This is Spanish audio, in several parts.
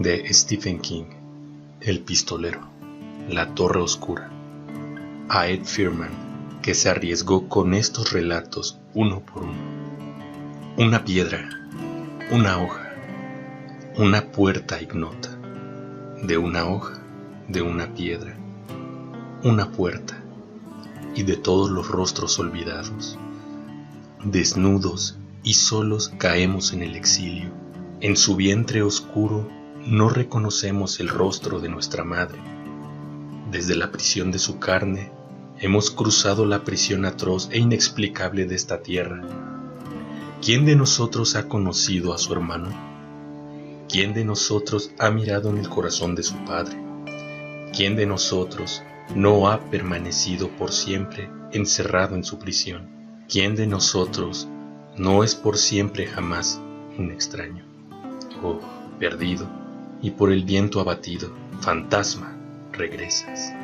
de Stephen King. El pistolero, la torre oscura. A Ed Firman, que se arriesgó con estos relatos uno por uno. Una piedra, una hoja, una puerta ignota. De una hoja, de una piedra, una puerta, y de todos los rostros olvidados. Desnudos y solos caemos en el exilio. En su vientre oscuro no reconocemos el rostro de nuestra madre. Desde la prisión de su carne hemos cruzado la prisión atroz e inexplicable de esta tierra. ¿Quién de nosotros ha conocido a su hermano? ¿Quién de nosotros ha mirado en el corazón de su padre? ¿Quién de nosotros no ha permanecido por siempre encerrado en su prisión? ¿Quién de nosotros no es por siempre jamás un extraño? Oh, perdido, y por el viento abatido, fantasma, regresas.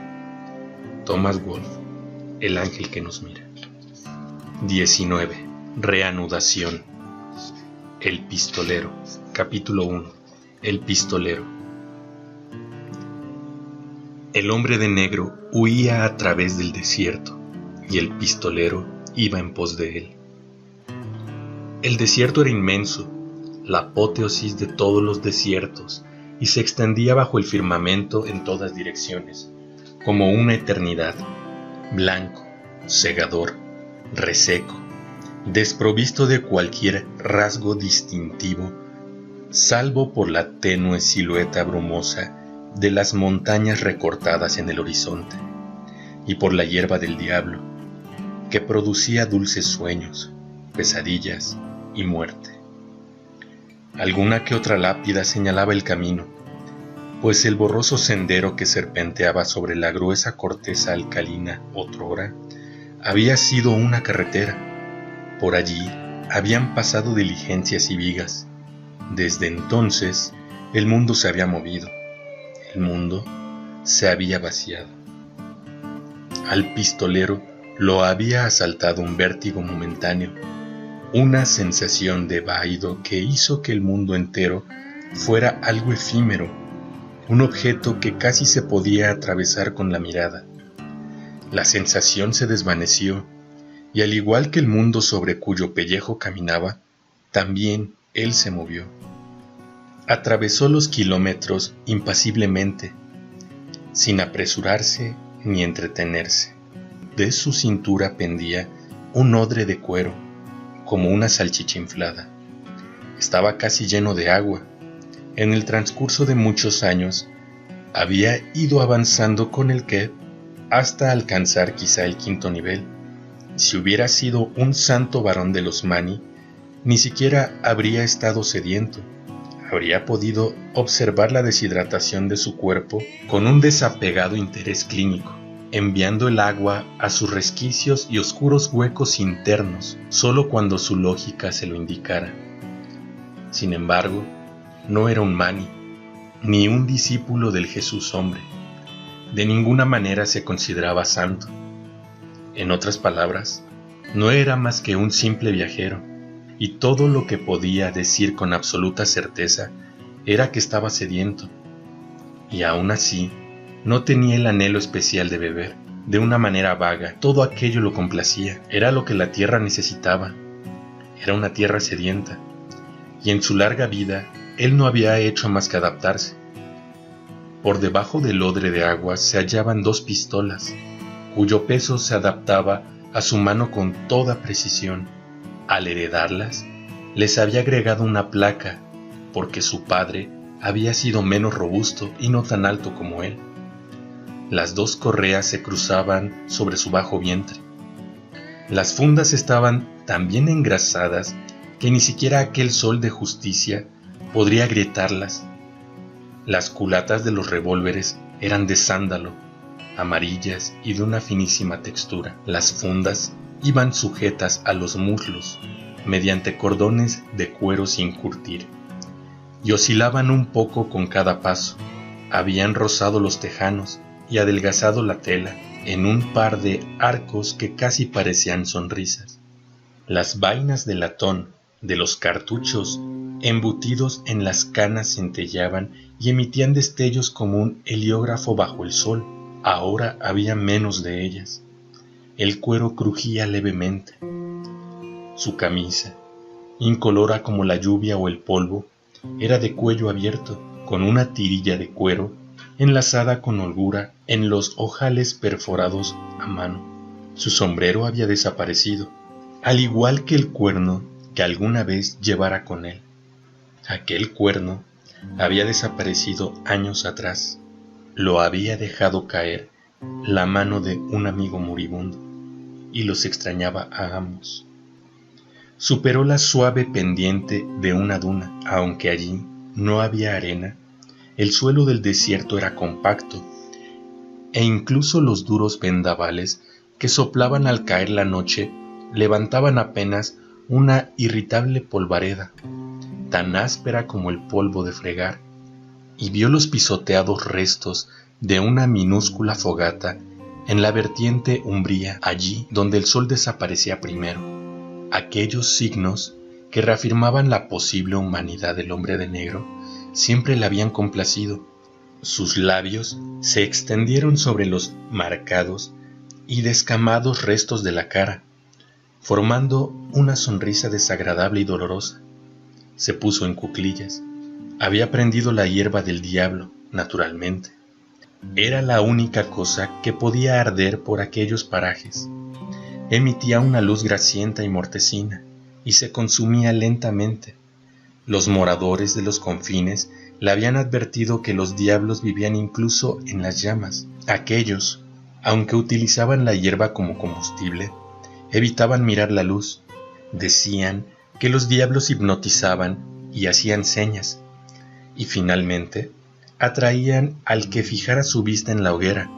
Thomas Wolfe, El ángel que nos mira. 19. Reanudación. El pistolero. Capítulo 1. El pistolero. El hombre de negro huía a través del desierto, y el pistolero iba en pos de él. El desierto era inmenso, la apoteosis de todos los desiertos, y se extendía bajo el firmamento en todas direcciones, como una eternidad, blanco, cegador, reseco, desprovisto de cualquier rasgo distintivo, salvo por la tenue silueta brumosa de las montañas recortadas en el horizonte, y por la hierba del diablo, que producía dulces sueños, pesadillas y muerte. Alguna que otra lápida señalaba el camino, pues el borroso sendero que serpenteaba sobre la gruesa corteza alcalina otrora había sido una carretera. Por allí habían pasado diligencias y vigas. Desde entonces el mundo se había movido, el mundo se había vaciado. Al pistolero lo había asaltado un vértigo momentáneo, una sensación de vahido que hizo que el mundo entero fuera algo efímero, un objeto que casi se podía atravesar con la mirada. La sensación se desvaneció, y al igual que el mundo sobre cuyo pellejo caminaba, también él se movió. Atravesó los kilómetros impasiblemente, sin apresurarse ni entretenerse. De su cintura pendía un odre de cuero, como una salchicha inflada. Estaba casi lleno de agua. En el transcurso de muchos años, había ido avanzando con el kep hasta alcanzar quizá el 5.º nivel. Si hubiera sido un santo varón de los Mani, ni siquiera habría estado sediento. Habría podido observar la deshidratación de su cuerpo con un desapegado interés clínico, enviando el agua a sus resquicios y oscuros huecos internos, solo cuando su lógica se lo indicara. Sin embargo, no era un Mani, ni un discípulo del Jesús hombre. De ninguna manera se consideraba santo. En otras palabras, no era más que un simple viajero, y todo lo que podía decir con absoluta certeza era que estaba sediento. Y aún así, no tenía el anhelo especial de beber. De una manera vaga, todo aquello lo complacía. Era lo que la tierra necesitaba. Era una tierra sedienta. Y en su larga vida, él no había hecho más que adaptarse. Por debajo del odre de agua se hallaban 2 pistolas, cuyo peso se adaptaba a su mano con toda precisión. Al heredarlas, les había agregado una placa, porque su padre había sido menos robusto y no tan alto como él. Las 2 correas se cruzaban sobre su bajo vientre. Las fundas estaban tan bien engrasadas que ni siquiera aquel sol de justicia podría agrietarlas. Las culatas de los revólveres eran de sándalo, amarillas y de una finísima textura. Las fundas iban sujetas a los muslos mediante cordones de cuero sin curtir, y oscilaban un poco con cada paso. Habían rozado los tejanos y adelgazado la tela en un par de arcos que casi parecían sonrisas. Las vainas de latón De los cartuchos embutidos en las canas centellaban y emitían destellos como un heliógrafo bajo el sol. Ahora había menos de ellas. El cuero crujía levemente. Su camisa, incolora como la lluvia o el polvo, era de cuello abierto, con una tirilla de cuero enlazada con holgura en los ojales perforados a mano. Su sombrero había desaparecido, al igual que el cuerno que alguna vez llevara con él. Aquel cuerno había desaparecido años atrás. Lo había dejado caer la mano de un amigo moribundo, y los extrañaba a ambos. Superó la suave pendiente de una duna, aunque allí no había arena. El suelo del desierto era compacto, e incluso los duros vendavales que soplaban al caer la noche levantaban apenas una irritable polvareda, tan áspera como el polvo de fregar, y vio los pisoteados restos de una minúscula fogata en la vertiente umbría, allí donde el sol desaparecía primero. Aquellos signos que reafirmaban la posible humanidad del hombre de negro siempre le habían complacido. Sus labios se extendieron sobre los marcados y descamados restos de la cara, formando una sonrisa desagradable y dolorosa. Se puso en cuclillas. Había prendido la hierba del diablo, naturalmente. Era la única cosa que podía arder por aquellos parajes. Emitía una luz grasienta y mortecina, y se consumía lentamente. Los moradores de los confines le habían advertido que los diablos vivían incluso en las llamas. Aquellos, aunque utilizaban la hierba como combustible, evitaban mirar la luz. Decían que los diablos hipnotizaban y hacían señas, y finalmente atraían al que fijara su vista en la hoguera,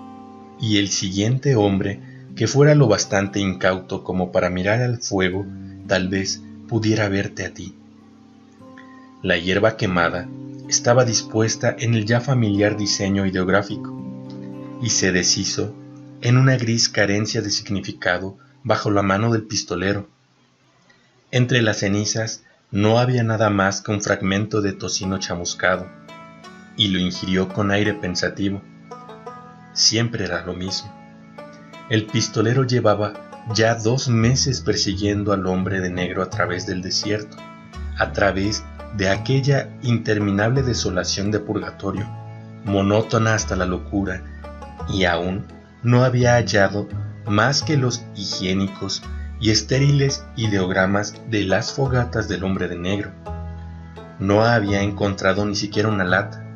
y el siguiente hombre que fuera lo bastante incauto como para mirar al fuego, tal vez pudiera verte a ti. La hierba quemada estaba dispuesta en el ya familiar diseño ideográfico, y se deshizo en una gris carencia de significado bajo la mano del pistolero. Entre las cenizas no había nada más que un fragmento de tocino chamuscado, y lo ingirió con aire pensativo. Siempre era lo mismo. El pistolero llevaba ya 2 meses persiguiendo al hombre de negro a través del desierto, a través de aquella interminable desolación de purgatorio, monótona hasta la locura, y aún no había hallado más que los higiénicos y estériles ideogramas de las fogatas del hombre de negro. No había encontrado ni siquiera una lata,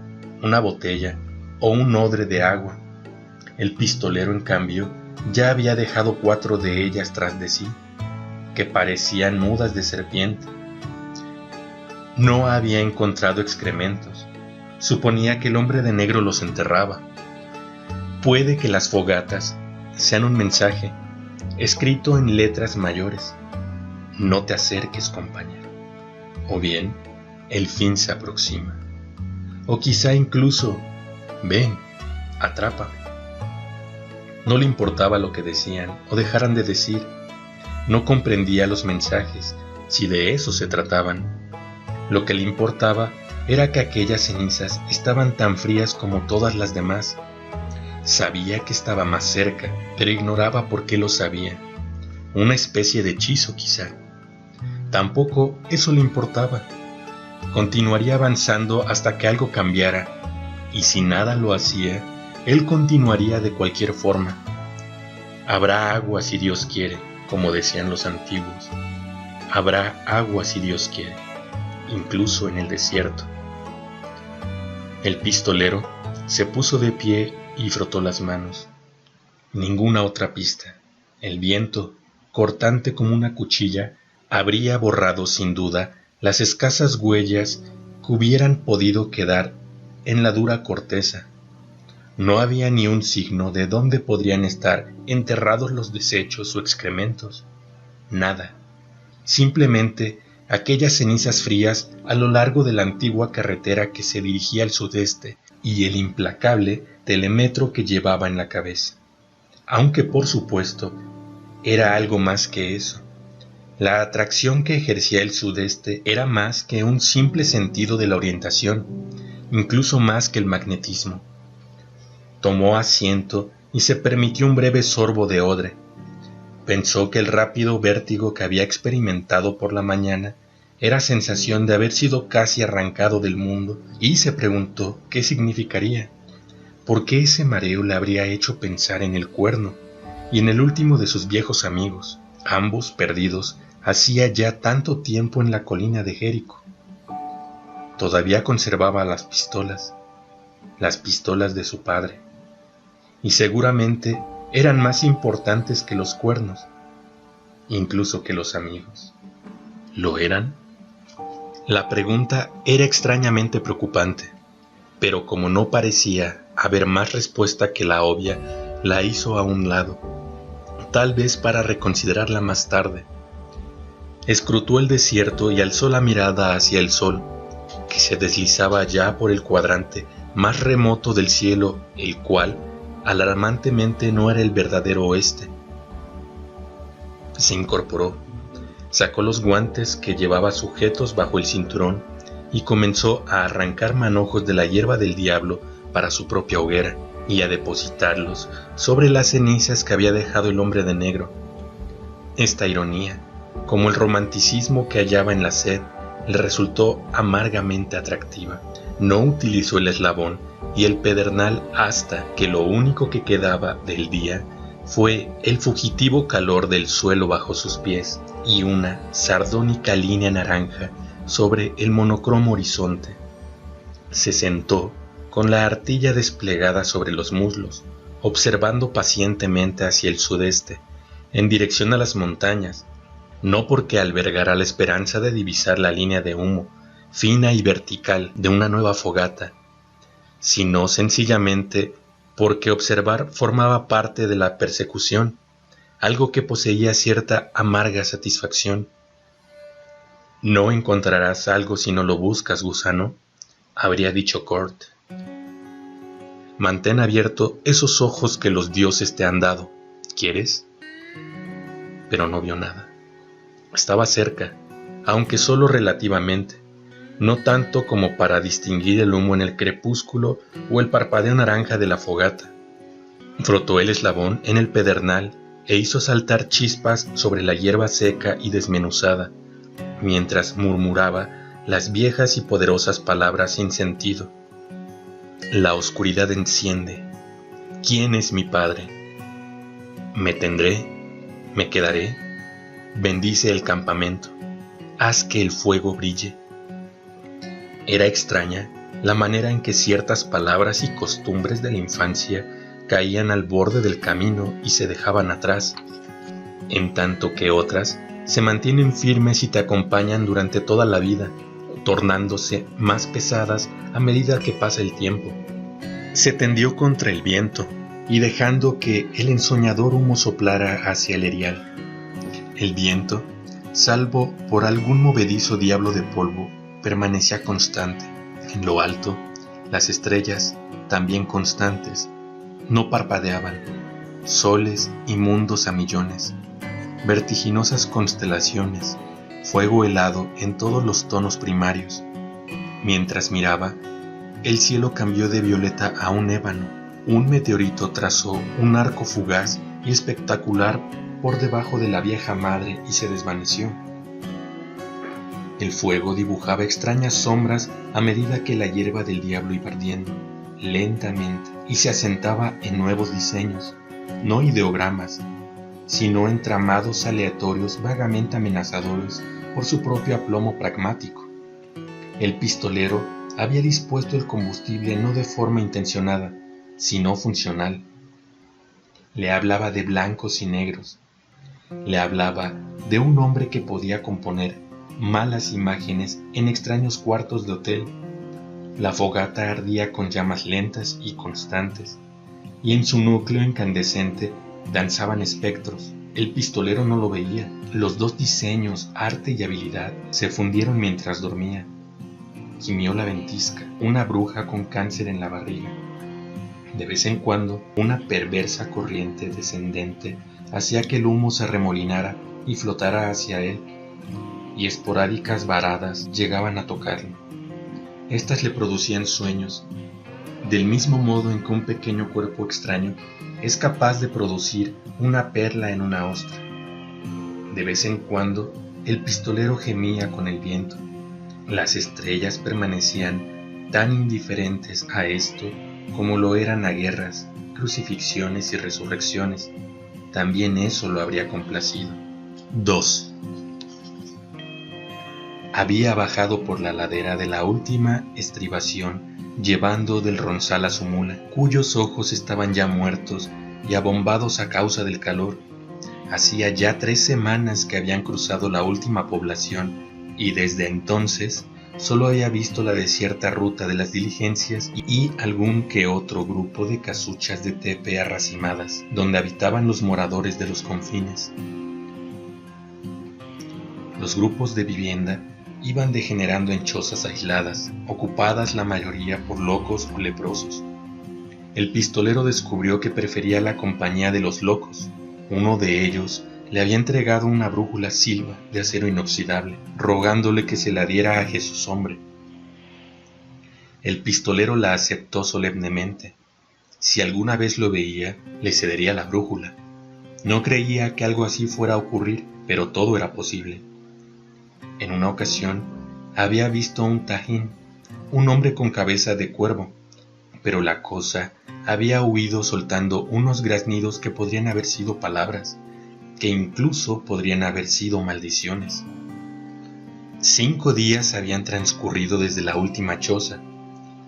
una botella o un odre de agua. El pistolero, en cambio, ya había dejado 4 de ellas tras de sí, que parecían mudas de serpiente. No había encontrado excrementos. Suponía que el hombre de negro los enterraba. Puede que las fogatas sean un mensaje escrito en letras mayores: no te acerques, compañero. O bien, el fin se aproxima. O quizá incluso, ven, atrápame. No le importaba lo que decían o dejaran de decir. No comprendía los mensajes, si de eso se trataban. Lo que le importaba era que aquellas cenizas estaban tan frías como todas las demás. Sabía que estaba más cerca, pero ignoraba por qué lo sabía. Una especie de hechizo, quizá. Tampoco eso le importaba. Continuaría avanzando hasta que algo cambiara, y si nada lo hacía, él continuaría de cualquier forma. Habrá agua si Dios quiere, como decían los antiguos. Habrá agua si Dios quiere, incluso en el desierto. El pistolero se puso de pie y frotó las manos. Ninguna otra pista. El viento, cortante como una cuchilla, habría borrado sin duda las escasas huellas que hubieran podido quedar en la dura corteza. No había ni un signo de dónde podrían estar enterrados los desechos o excrementos. Nada. Simplemente aquellas cenizas frías a lo largo de la antigua carretera que se dirigía al sudeste y el implacable telemetro que llevaba en la cabeza. Aunque, por supuesto, era algo más que eso. La atracción que ejercía el sudeste era más que un simple sentido de la orientación, incluso más que el magnetismo. Tomó asiento y se permitió un breve sorbo de odre. Pensó que el rápido vértigo que había experimentado por la mañana era sensación de haber sido casi arrancado del mundo, y se preguntó qué significaría. ¿Por qué ese mareo le habría hecho pensar en el Cuerno y en el último de sus viejos amigos, ambos perdidos hacía ya tanto tiempo en la colina de Jericó? Todavía conservaba las pistolas de su padre, y seguramente eran más importantes que los cuernos, incluso que los amigos. ¿Lo eran? La pregunta era extrañamente preocupante, pero como no parecía haber más respuesta que la obvia, la hizo a un lado, tal vez para reconsiderarla más tarde. Escrutó el desierto y alzó la mirada hacia el sol, que se deslizaba ya por el cuadrante más remoto del cielo, el cual, alarmantemente, no era el verdadero oeste. Se incorporó, sacó los guantes que llevaba sujetos bajo el cinturón y comenzó a arrancar manojos de la hierba del diablo para su propia hoguera y a depositarlos sobre las cenizas que había dejado el hombre de negro. Esta ironía, como el romanticismo que hallaba en la sed, le resultó amargamente atractiva. No utilizó el eslabón y el pedernal hasta que lo único que quedaba del día fue el fugitivo calor del suelo bajo sus pies y una sardónica línea naranja sobre el monocromo horizonte. Se sentó con la artilla desplegada sobre los muslos, observando pacientemente hacia el sudeste, en dirección a las montañas, no porque albergara la esperanza de divisar la línea de humo, fina y vertical, de una nueva fogata, sino sencillamente porque observar formaba parte de la persecución, algo que poseía cierta amarga satisfacción. «No encontrarás algo si no lo buscas, gusano», habría dicho Kurt. «Mantén abiertos esos ojos que los dioses te han dado. ¿Quieres?». Pero no vio nada. Estaba cerca, aunque solo relativamente, no tanto como para distinguir el humo en el crepúsculo o el parpadeo naranja de la fogata. Frotó el eslabón en el pedernal e hizo saltar chispas sobre la hierba seca y desmenuzada, mientras murmuraba las viejas y poderosas palabras sin sentido. La oscuridad enciende. ¿Quién es mi padre? ¿Me tendré? ¿Me quedaré? Bendice el campamento. Haz que el fuego brille. Era extraña la manera en que ciertas palabras y costumbres de la infancia caían al borde del camino y se dejaban atrás, en tanto que otras se mantienen firmes y te acompañan durante toda la vida, tornándose más pesadas a medida que pasa el tiempo. Se tendió contra el viento y dejando que el ensoñador humo soplara hacia el erial. El viento, salvo por algún movedizo diablo de polvo, permanecía constante. En lo alto, las estrellas, también constantes, no parpadeaban, soles y mundos a millones, vertiginosas constelaciones, fuego helado en todos los tonos primarios. Mientras miraba, el cielo cambió de violeta a un ébano. Un meteorito trazó un arco fugaz y espectacular por debajo de la vieja madre y se desvaneció. El fuego dibujaba extrañas sombras a medida que la hierba del diablo iba ardiendo, lentamente, y se asentaba en nuevos diseños, no ideogramas, sino entramados aleatorios vagamente amenazadores por su propio aplomo pragmático. El pistolero había dispuesto el combustible no de forma intencionada, sino funcional. Le hablaba de blancos y negros. Le hablaba de un hombre que podía componer malas imágenes en extraños cuartos de hotel. La fogata ardía con llamas lentas y constantes, y en su núcleo incandescente danzaban espectros. El pistolero no lo veía. Los dos diseños, arte y habilidad, se fundieron mientras dormía. Gimió la ventisca, una bruja con cáncer en la barriga. De vez en cuando, una perversa corriente descendente hacía que el humo se remolinara y flotara hacia él, y esporádicas varadas llegaban a tocarlo. Estas le producían sueños, del mismo modo en que un pequeño cuerpo extraño es capaz de producir una perla en una ostra. De vez en cuando, el pistolero gemía con el viento. Las estrellas permanecían tan indiferentes a esto como lo eran a guerras, crucifixiones y resurrecciones. También eso lo habría complacido. 2. Había bajado por la ladera de la última estribación, llevando del ronzal a su mula, cuyos ojos estaban ya muertos y abombados a causa del calor. Hacía ya 3 semanas que habían cruzado la última población, y desde entonces solo había visto la desierta ruta de las diligencias y algún que otro grupo de casuchas de tepe arracimadas, donde habitaban los moradores de los confines. Los grupos de vivienda iban degenerando en chozas aisladas, ocupadas la mayoría por locos o leprosos. El pistolero descubrió que prefería la compañía de los locos. Uno de ellos le había entregado una brújula silva de acero inoxidable, rogándole que se la diera a Jesús hombre. El pistolero la aceptó solemnemente. Si alguna vez lo veía, le cedería la brújula. No creía que algo así fuera a ocurrir, pero todo era posible. En una ocasión, había visto un tajín, un hombre con cabeza de cuervo, pero la cosa había huido soltando unos graznidos que podrían haber sido palabras, que incluso podrían haber sido maldiciones. 5 días habían transcurrido desde la última choza,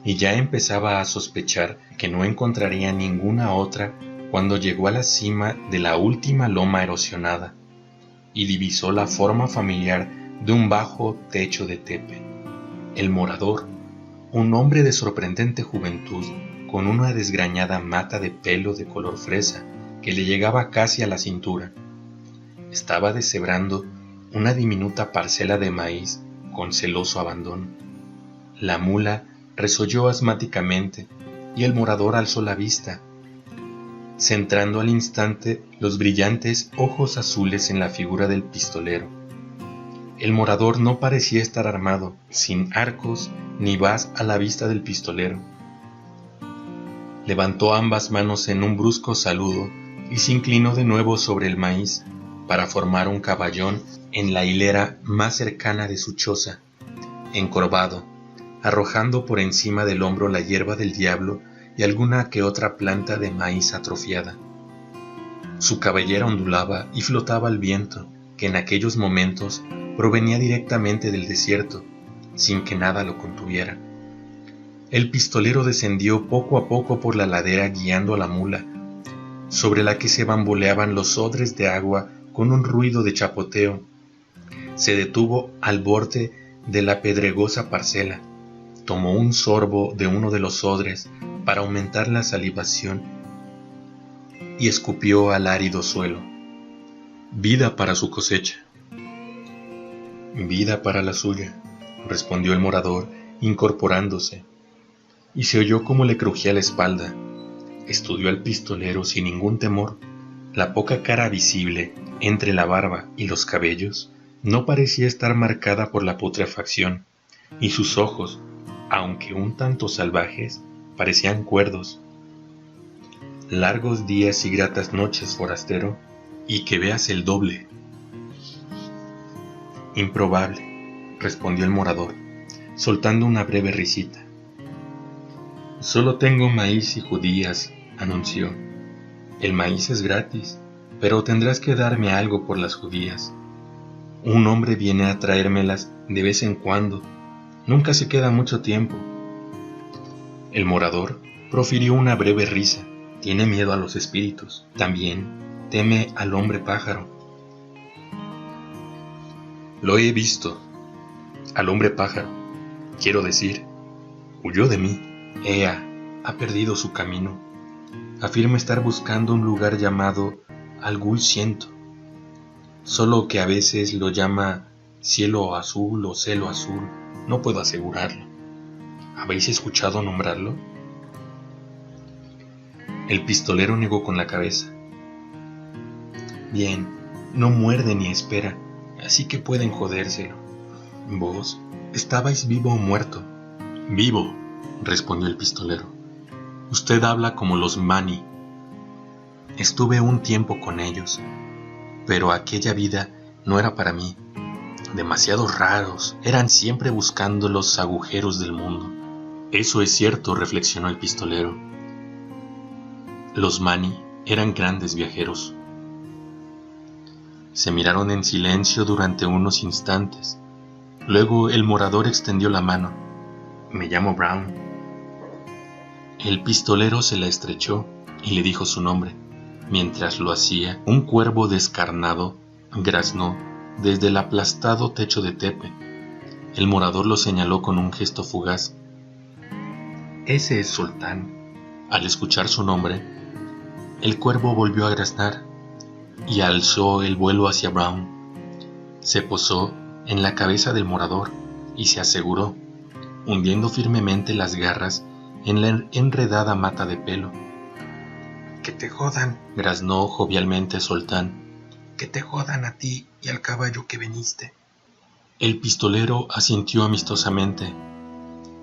y ya empezaba a sospechar que no encontraría ninguna otra cuando llegó a la cima de la última loma erosionada, y divisó la forma familiar de un bajo techo de tepe. El morador, un hombre de sorprendente juventud, con una desgreñada mata de pelo de color fresa que le llegaba casi a la cintura, estaba deshebrando una diminuta parcela de maíz con celoso abandono. La mula resolló asmáticamente y el morador alzó la vista, centrando al instante los brillantes ojos azules en la figura del pistolero. El morador no parecía estar armado, sin arcos ni vas a la vista del pistolero. Levantó ambas manos en un brusco saludo y se inclinó de nuevo sobre el maíz para formar un caballón en la hilera más cercana de su choza, encorvado, arrojando por encima del hombro la hierba del diablo y alguna que otra planta de maíz atrofiada. Su cabellera ondulaba y flotaba al viento, que en aquellos momentos provenía directamente del desierto, sin que nada lo contuviera. El pistolero descendió poco a poco por la ladera guiando a la mula, sobre la que se bamboleaban los odres de agua con un ruido de chapoteo. Se detuvo al borde de la pedregosa parcela, tomó un sorbo de uno de los odres para aumentar la salivación y escupió al árido suelo. Vida para su cosecha. Vida para la suya, respondió el morador, incorporándose, y se oyó cómo le crujía la espalda. Estudió al pistolero sin ningún temor. La poca cara visible, entre la barba y los cabellos, no parecía estar marcada por la putrefacción, y sus ojos, aunque un tanto salvajes, parecían cuerdos. Largos días y gratas noches, forastero, y que veas el doble. Improbable, respondió el morador, soltando una breve risita. Solo tengo maíz y judías, anunció. El maíz es gratis, pero tendrás que darme algo por las judías. Un hombre viene a traérmelas de vez en cuando, nunca se queda mucho tiempo. El morador profirió una breve risa. Tiene miedo a los espíritus, también teme al hombre pájaro. Lo he visto, al hombre pájaro, quiero decir, huyó de mí. Ea, ha perdido su camino. Afirma estar buscando un lugar llamado Algul Ciento, solo que a veces lo llama cielo azul o cielo azul, no puedo asegurarlo. ¿Habéis escuchado nombrarlo? El pistolero negó con la cabeza. Bien, no muerde ni espera, así que pueden jodérselo. ¿Vos estabais vivo o muerto? Vivo, respondió el pistolero. Usted habla como los Mani. Estuve un tiempo con ellos, pero aquella vida no era para mí. Demasiados raros, eran siempre buscando los agujeros del mundo. Eso es cierto, reflexionó el pistolero. Los Mani eran grandes viajeros. Se miraron en silencio durante unos instantes. Luego el morador extendió la mano. Me llamo Brown. El pistolero se la estrechó y le dijo su nombre. Mientras lo hacía, un cuervo descarnado graznó desde el aplastado techo de Tepe. El morador lo señaló con un gesto fugaz. Ese es Sultán. Al escuchar su nombre, el cuervo volvió a graznar y alzó el vuelo hacia Brown. Se posó en la cabeza del morador y se aseguró, hundiendo firmemente las garras en la enredada mata de pelo. «Que te jodan», graznó jovialmente Sultán. «Que te jodan a ti y al caballo que veniste». El pistolero asintió amistosamente.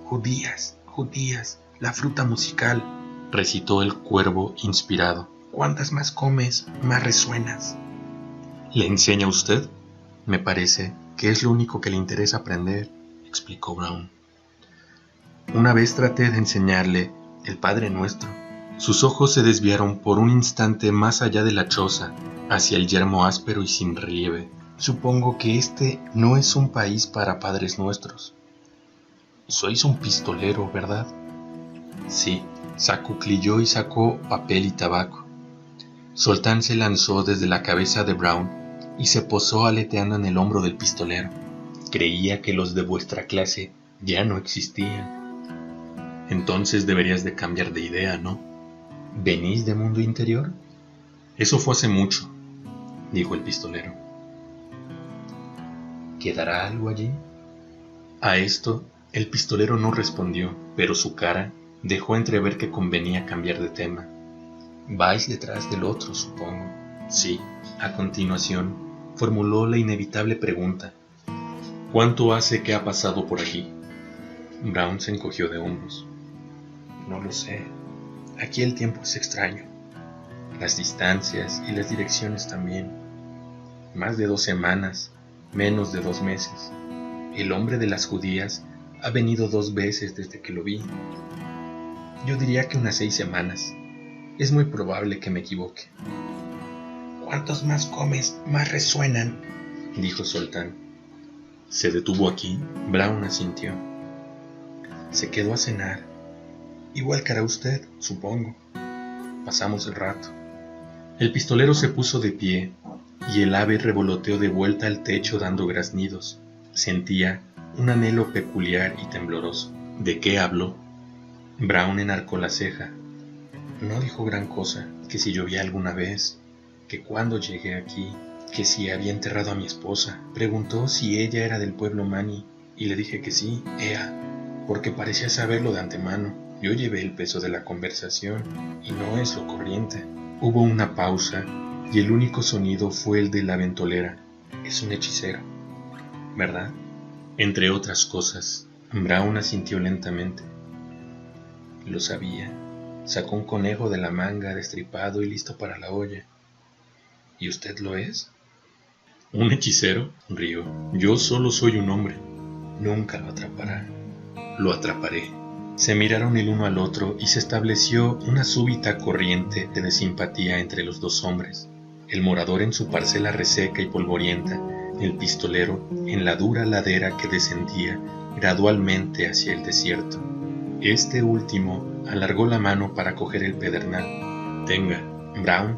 «Judías, judías, la fruta musical», recitó el cuervo inspirado. «Cuantas más comes, más resuenas». «¿Le enseña usted?» «Me parece que es lo único que le interesa aprender», explicó Brown. «Una vez traté de enseñarle el Padre Nuestro». Sus ojos se desviaron por un instante más allá de la choza, hacia el yermo áspero y sin relieve. «Supongo que este no es un país para padres nuestros». «Sois un pistolero, ¿verdad?» «Sí», sacuclilló y sacó papel y tabaco. Sultán se lanzó desde la cabeza de Brown y se posó aleteando en el hombro del pistolero. «Creía que los de vuestra clase ya no existían». «Entonces deberías de cambiar de idea, ¿no? ¿Venís de mundo interior?» «Eso fue hace mucho», dijo el pistolero. «¿Quedará algo allí?» A esto, el pistolero no respondió, pero su cara dejó entrever que convenía cambiar de tema. «Vais detrás del otro, supongo». «Sí». A continuación, formuló la inevitable pregunta. «¿Cuánto hace que ha pasado por aquí?» Brown se encogió de hombros. «No lo sé. Aquí el tiempo es extraño. Las distancias y las direcciones también. Más de 2 semanas, menos de 2 meses. El hombre de las judías ha venido 2 veces desde que lo vi. Yo diría que unas 6 semanas. Es muy probable que me equivoque». «Cuantos más comes, más resuenan», dijo Sultán. «¿Se detuvo aquí?» Brown asintió. «Se quedó a cenar. Igual que hará usted, supongo». Pasamos el rato. El pistolero se puso de pie y el ave revoloteó de vuelta al techo dando graznidos. Sentía un anhelo peculiar y tembloroso. ¿De qué habló? Brown enarcó la ceja. No dijo gran cosa, que si llovía alguna vez, que cuando llegué aquí, que si había enterrado a mi esposa. Preguntó si ella era del pueblo Mani y le dije que sí, porque parecía saberlo de antemano. Yo llevé el peso de la conversación y no es lo corriente. Hubo una pausa y el único sonido fue el de la ventolera. Es un hechicero, ¿verdad? Entre otras cosas, Brown asintió lentamente. Lo sabía. Sacó un conejo de la manga destripado y listo para la olla. ¿Y usted lo es? ¿Un hechicero? Rió. Yo solo soy un hombre. Nunca lo atrapará. Lo atraparé. Se miraron el uno al otro y se estableció una súbita corriente de simpatía entre los 2 hombres. El morador en su parcela reseca y polvorienta, el pistolero en la dura ladera que descendía gradualmente hacia el desierto. Este último alargó la mano para coger el pedernal. «Tenga». Brown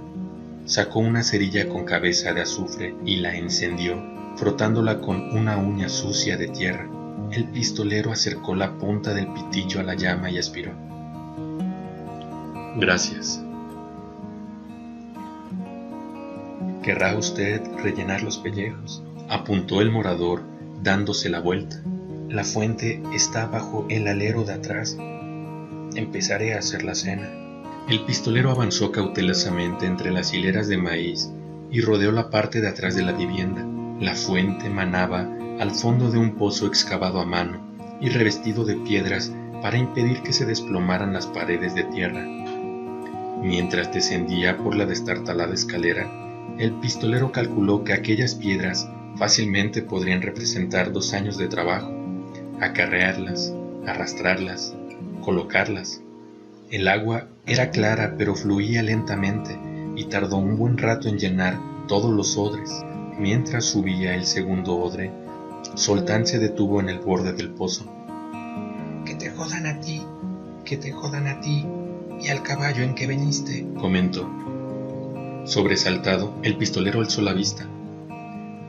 sacó una cerilla con cabeza de azufre y la encendió, frotándola con una uña sucia de tierra. El pistolero acercó la punta del pitillo a la llama y aspiró. «Gracias». «¿Querrá usted rellenar los pellejos?», apuntó el morador, dándose la vuelta. «La fuente está bajo el alero de atrás. Empezaré a hacer la cena». El pistolero avanzó cautelosamente entre las hileras de maíz y rodeó la parte de atrás de la vivienda. La fuente manaba al fondo de un pozo excavado a mano y revestido de piedras para impedir que se desplomaran las paredes de tierra. Mientras descendía por la destartalada escalera, el pistolero calculó que aquellas piedras fácilmente podrían representar 2 años de trabajo: acarrearlas, arrastrarlas, colocarlas. El agua era clara pero fluía lentamente y tardó un buen rato en llenar todos los odres. Mientras subía el segundo odre, Zoltán se detuvo en el borde del pozo. «Que te jodan a ti, que te jodan a ti y al caballo en que viniste», comentó. Sobresaltado, el pistolero alzó la vista.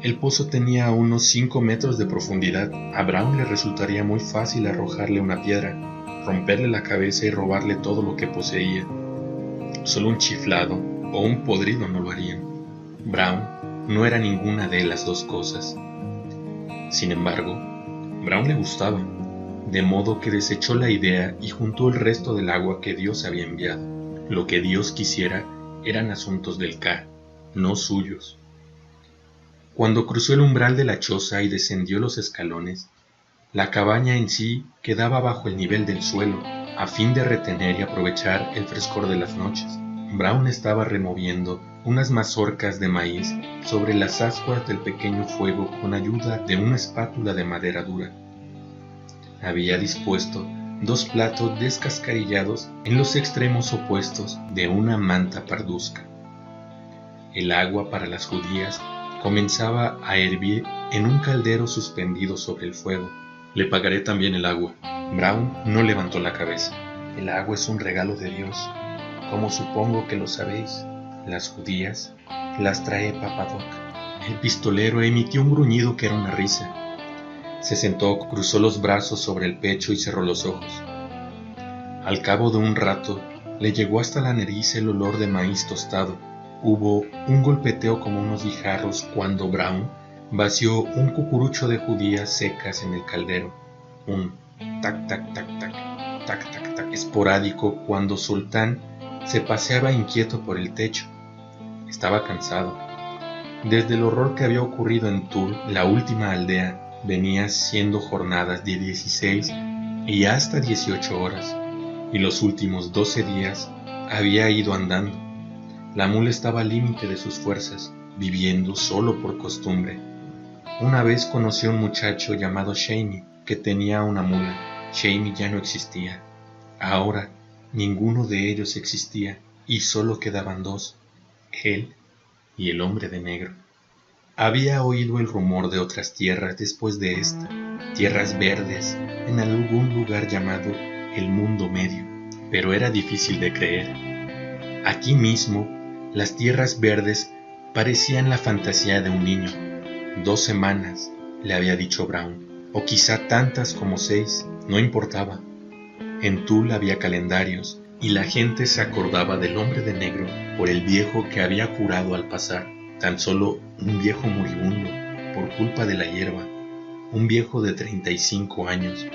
El pozo tenía unos 5 metros de profundidad. A Brown le resultaría muy fácil arrojarle una piedra, romperle la cabeza y robarle todo lo que poseía. Solo un chiflado o un podrido no lo harían. Brown no era ninguna de las dos cosas. Sin embargo, Brown le gustaba, de modo que desechó la idea y juntó el resto del agua que Dios había enviado. Lo que Dios quisiera eran asuntos del Ka, no suyos. Cuando cruzó el umbral de la choza y descendió los escalones, la cabaña en sí quedaba bajo el nivel del suelo, a fin de retener y aprovechar el frescor de las noches. Brown estaba removiendo unas mazorcas de maíz sobre las ascuas del pequeño fuego con ayuda de una espátula de madera dura. Había dispuesto 2 platos descascarillados en los extremos opuestos de una manta parduzca. El agua para las judías comenzaba a hervir en un caldero suspendido sobre el fuego. «Le pagaré también el agua». Brown no levantó la cabeza. «El agua es un regalo de Dios, como supongo que lo sabéis. Las judías las trae Papadoc». El pistolero emitió un gruñido que era una risa. Se sentó, cruzó los brazos sobre el pecho y cerró los ojos. Al cabo de un rato, le llegó hasta la nariz el olor de maíz tostado. Hubo un golpeteo como unos guijarros cuando Brown vació un cucurucho de judías secas en el caldero. Un tac tac tac tac, tac tac tac esporádico cuando Zoltán se paseaba inquieto por el techo. Estaba cansado. Desde el horror que había ocurrido en Toul, la última aldea, venía siendo jornadas de 16 y hasta 18 horas, y los últimos 12 días había ido andando. La mula estaba al límite de sus fuerzas, viviendo solo por costumbre. Una vez conoció a un muchacho llamado Shamey, que tenía una mula. Shamey ya no existía. Ahora ninguno de ellos existía, y solo quedaban 2, él y el hombre de negro. Había oído el rumor de otras tierras después de esta, tierras verdes en algún lugar llamado el Mundo Medio, pero era difícil de creer. Aquí mismo, las tierras verdes parecían la fantasía de un niño. 2 semanas, le había dicho Brown, o quizá tantas como 6, no importaba. En Toul había calendarios, y la gente se acordaba del hombre de negro por el viejo que había curado al pasar. Tan solo un viejo moribundo por culpa de la hierba, un viejo de 35 años.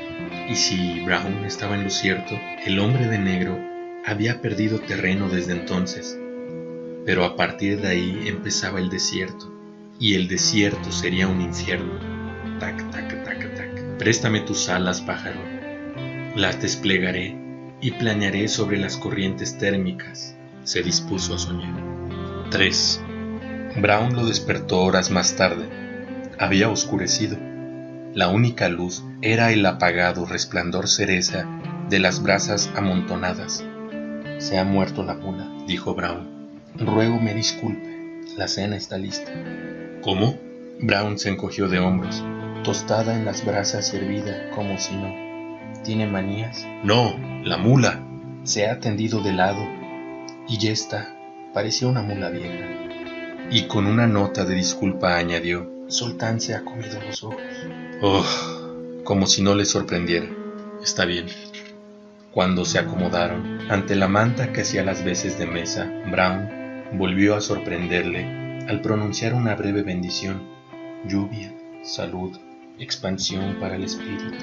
Y si Brown estaba en lo cierto, el hombre de negro había perdido terreno desde entonces. Pero a partir de ahí empezaba el desierto, y el desierto sería un infierno. Tac, tac, tac, tac. Préstame tus alas, pájaro. Las desplegaré y planearé sobre las corrientes térmicas. Se dispuso a soñar. 3. Brown lo despertó horas más tarde. Había oscurecido. La única luz era el apagado resplandor cereza de las brasas amontonadas. «Se ha muerto la mula», dijo Brown. «Ruego me disculpe, la cena está lista». «¿Cómo?». Brown se encogió de hombros. «Tostada en las brasas y hervida como si no. ¿Tiene manías?». «No, la mula». «Se ha tendido de lado y ya está. Parecía una mula vieja». Y con una nota de disculpa añadió: «Zoltán se ha comido los ojos». «Oh», como si no le sorprendiera. «Está bien». Cuando se acomodaron ante la manta que hacía las veces de mesa, Brown volvió a sorprenderle al pronunciar una breve bendición: «Lluvia, salud, expansión para el espíritu».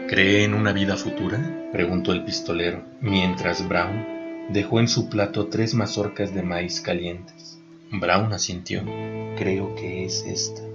«¿Cree en una vida futura?», preguntó el pistolero, mientras Brown dejó en su plato 3 mazorcas de maíz calientes. Brown asintió. Creo que es esta.